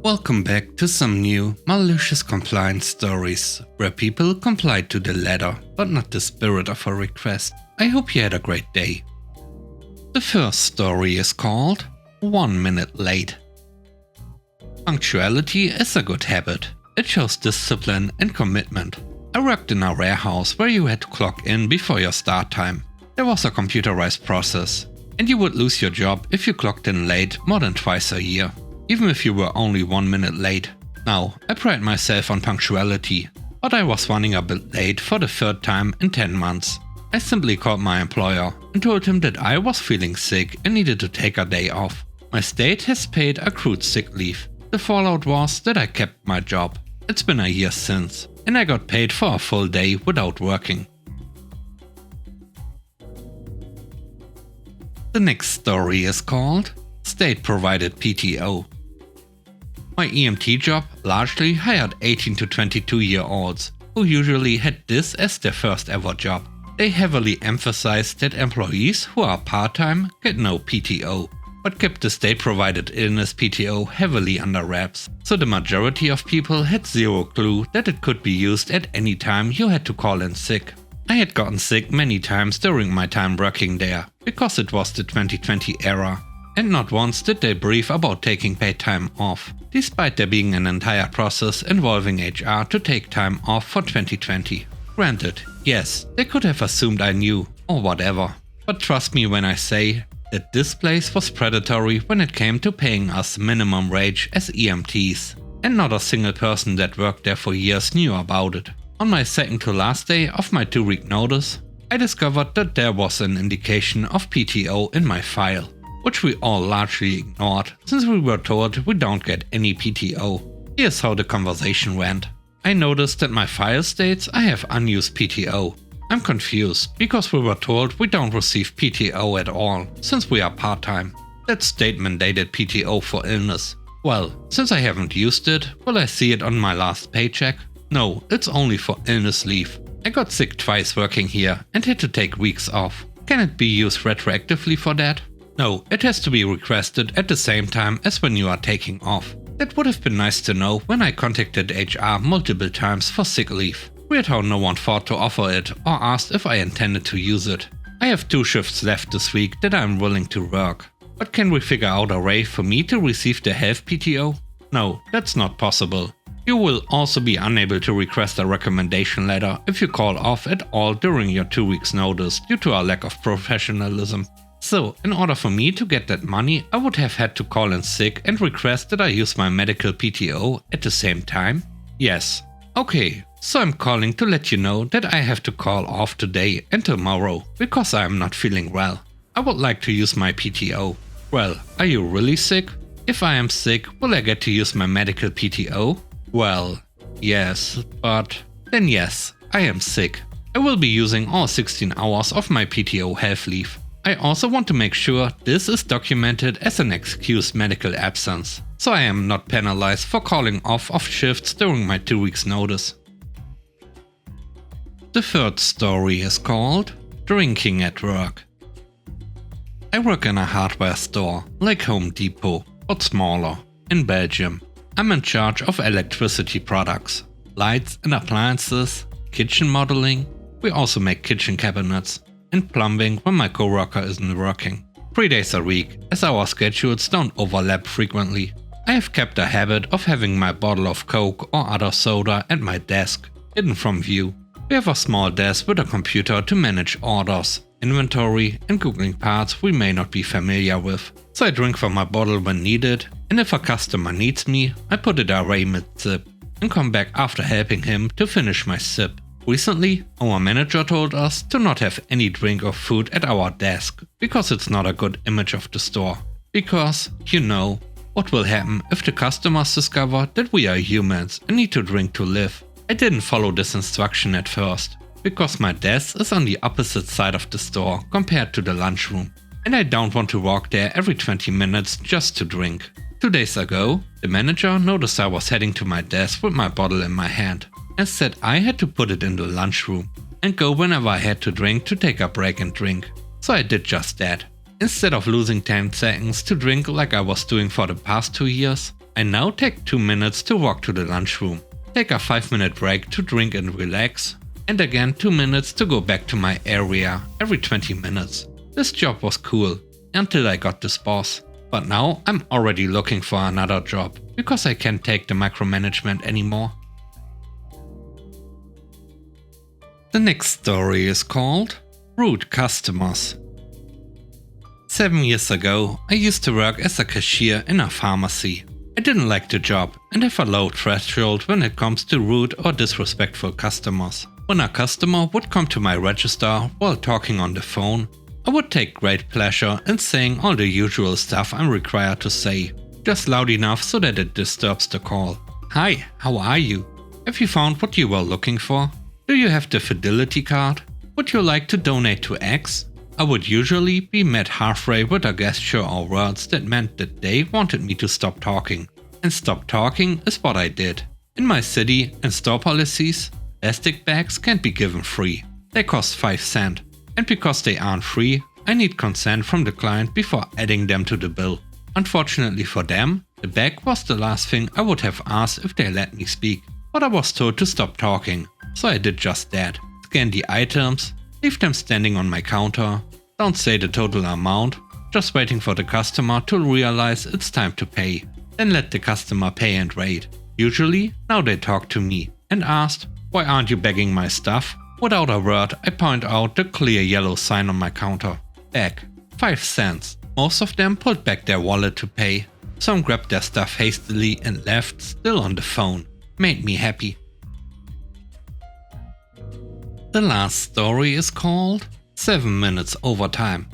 Welcome back to some new malicious compliance stories, where people complied to the letter, but not the spirit of a request. I hope you had a great day. The first story is called 1 minute late. Punctuality is a good habit. It shows discipline and commitment. I worked in a warehouse where you had to clock in before your start time. There was a computerized process, and you would lose your job if you clocked in late more than twice a year, even if you were only 1 minute late. Now, I pride myself on punctuality, but I was running a bit late for the third time in 10 months. I simply called my employer and told him that I was feeling sick and needed to take a day off. My state has paid accrued sick leave. The fallout was that I kept my job. It's been a year since, and I got paid for a full day without working. The next story is called State Provided PTO. My EMT job largely hired 18 to 22-year-olds who usually had this as their first ever job. They heavily emphasized that employees who are part-time get no PTO, but kept the state-provided illness PTO heavily under wraps, so the majority of people had zero clue that it could be used at any time you had to call in sick. I had gotten sick many times during my time working there, because it was the 2020 era, and not once did they brief about taking paid time off, despite there being an entire process involving HR to take time off for 2020. Granted, yes, they could have assumed I knew, or whatever, but trust me when I say that this place was predatory when it came to paying us minimum wage as EMTs, and not a single person that worked there for years knew about it. On my second to last day of my 2-week notice, I discovered that there was an indication of PTO in my file, which we all largely ignored since we were told we don't get any PTO. Here's how the conversation went. I noticed that my file states I have unused PTO. I'm confused because we were told we don't receive PTO at all since we are part-time. That statement dated PTO for illness. Well, since I haven't used it, will I see it on my last paycheck? No, it's only for illness leave. I got sick twice working here and had to take weeks off. Can it be used retroactively for that? No, it has to be requested at the same time as when you are taking off. That would have been nice to know when I contacted HR multiple times for sick leave. Weird how no one thought to offer it or asked if I intended to use it. I have 2 shifts left this week that I'm willing to work. But can we figure out a way for me to receive the health PTO? No, that's not possible. You will also be unable to request a recommendation letter if you call off at all during your 2 weeks notice due to a lack of professionalism. So, in order for me to get that money, I would have had to call in sick and request that I use my medical PTO at the same time? Yes. Okay, so I'm calling to let you know that I have to call off today and tomorrow because I am not feeling well. I would like to use my PTO. Well, are you really sick? If I am sick, will I get to use my medical PTO? Well, yes, but then yes, I am sick. I will be using all 16 hours of my PTO health leave. I also want to make sure this is documented as an excused medical absence, so I am not penalized for calling off of shifts during my 2 weeks notice. The third story is called Drinking at Work. I work in a hardware store, like Home Depot, but smaller, in Belgium. I'm in charge of electricity products, lights and appliances, kitchen modeling. We also make kitchen cabinets, and plumbing when my coworker isn't working. 3 days a week, as our schedules don't overlap frequently. I have kept a habit of having my bottle of Coke or other soda at my desk, hidden from view. We have a small desk with a computer to manage orders, inventory and googling parts we may not be familiar with. So I drink from my bottle when needed, and if a customer needs me, I put it away mid-sip and come back after helping him to finish my sip. Recently, our manager told us to not have any drink or food at our desk because it's not a good image of the store. Because, you know, what will happen if the customers discover that we are humans and need to drink to live? I didn't follow this instruction at first, because my desk is on the opposite side of the store compared to the lunchroom, and I don't want to walk there every 20 minutes just to drink. 2 days ago, the manager noticed I was heading to my desk with my bottle in my hand, and said I had to put it in the lunchroom and go whenever I had to drink to take a break and drink. So I did just that. Instead of losing 10 seconds to drink like I was doing for the past 2 years, I now take 2 minutes to walk to the lunchroom, take a 5-minute break to drink and relax, and again 2 minutes to go back to my area every 20 minutes. This job was cool until I got this boss. But now I'm already looking for another job because I can't take the micromanagement anymore. The next story is called Rude Customers. 7 years ago, I used to work as a cashier in a pharmacy. I didn't like the job and have a low threshold when it comes to rude or disrespectful customers. When a customer would come to my register while talking on the phone, I would take great pleasure in saying all the usual stuff I'm required to say, just loud enough so that it disturbs the call. Hi, how are you? Have you found what you were looking for? Do you have the fidelity card? Would you like to donate to X? I would usually be met halfway with a gesture or words that meant that they wanted me to stop talking. And stop talking is what I did. In my city and store policies, plastic bags can't be given free. They cost 5 cents. And because they aren't free, I need consent from the client before adding them to the bill. Unfortunately for them, the bag was the last thing I would have asked if they let me speak. But I was told to stop talking, so I did just that. Scan the items, leave them standing on my counter, don't say the total amount, just waiting for the customer to realize it's time to pay. Then let the customer pay and wait. Usually, now they talk to me and asked, why aren't you bagging my stuff? Without a word, I point out the clear yellow sign on my counter. Bag. 5 cents. Most of them pulled back their wallet to pay. Some grabbed their stuff hastily and left, still on the phone. Made me happy. The last story is called 7 minutes overtime.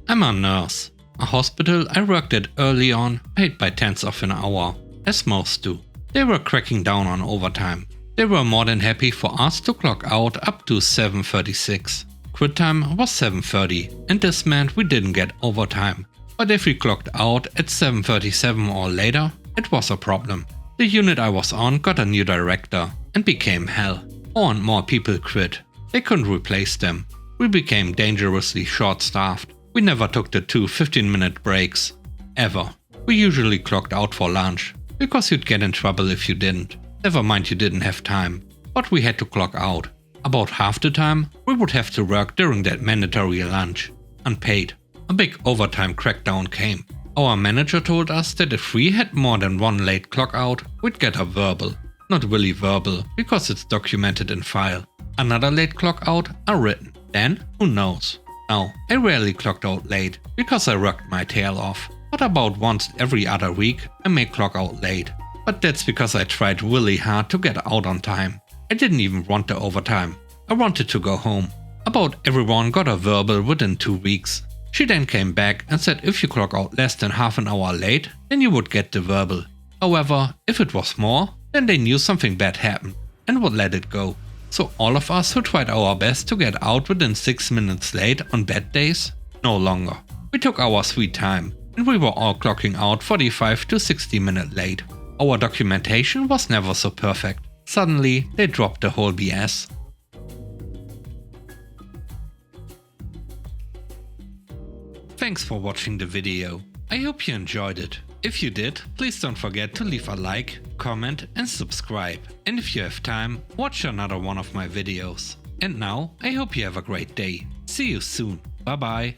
I'm a nurse. A hospital I worked at early on paid by tenths of an hour, as most do. They were cracking down on overtime. They were more than happy for us to clock out up to 7:36. Quit time was 7:30 and this meant we didn't get overtime. But if we clocked out at 7:37 or later, it was a problem. The unit I was on got a new director and became hell. More and more people quit. They couldn't replace them. We became dangerously short-staffed. We never took the 2 15-minute breaks. Ever. We usually clocked out for lunch, because you'd get in trouble if you didn't. Never mind you didn't have time, but we had to clock out. About half the time, we would have to work during that mandatory lunch. Unpaid. A big overtime crackdown came. Our manager told us that if we had more than one late clock out, we'd get a verbal. Not really verbal, because it's documented in file. Another late clock out, a written. Then, who knows? Now, I rarely clocked out late, because I worked my tail off. But about once every other week, I may clock out late. But that's because I tried really hard to get out on time. I didn't even want the overtime. I wanted to go home. About everyone got a verbal within 2 weeks. She then came back and said if you clock out less than half an hour late, then you would get the verbal. However, if it was more, then they knew something bad happened and would let it go. So all of us who tried our best to get out within 6 minutes late on bad days, no longer. We took our sweet time and we were all clocking out 45 to 60 minutes late. Our documentation was never so perfect. Suddenly, they dropped the whole BS. Thanks for watching the video. I hope you enjoyed it. If you did, please don't forget to leave a like, comment and subscribe. And if you have time, watch another one of my videos. And now, I hope you have a great day. See you soon. Bye bye.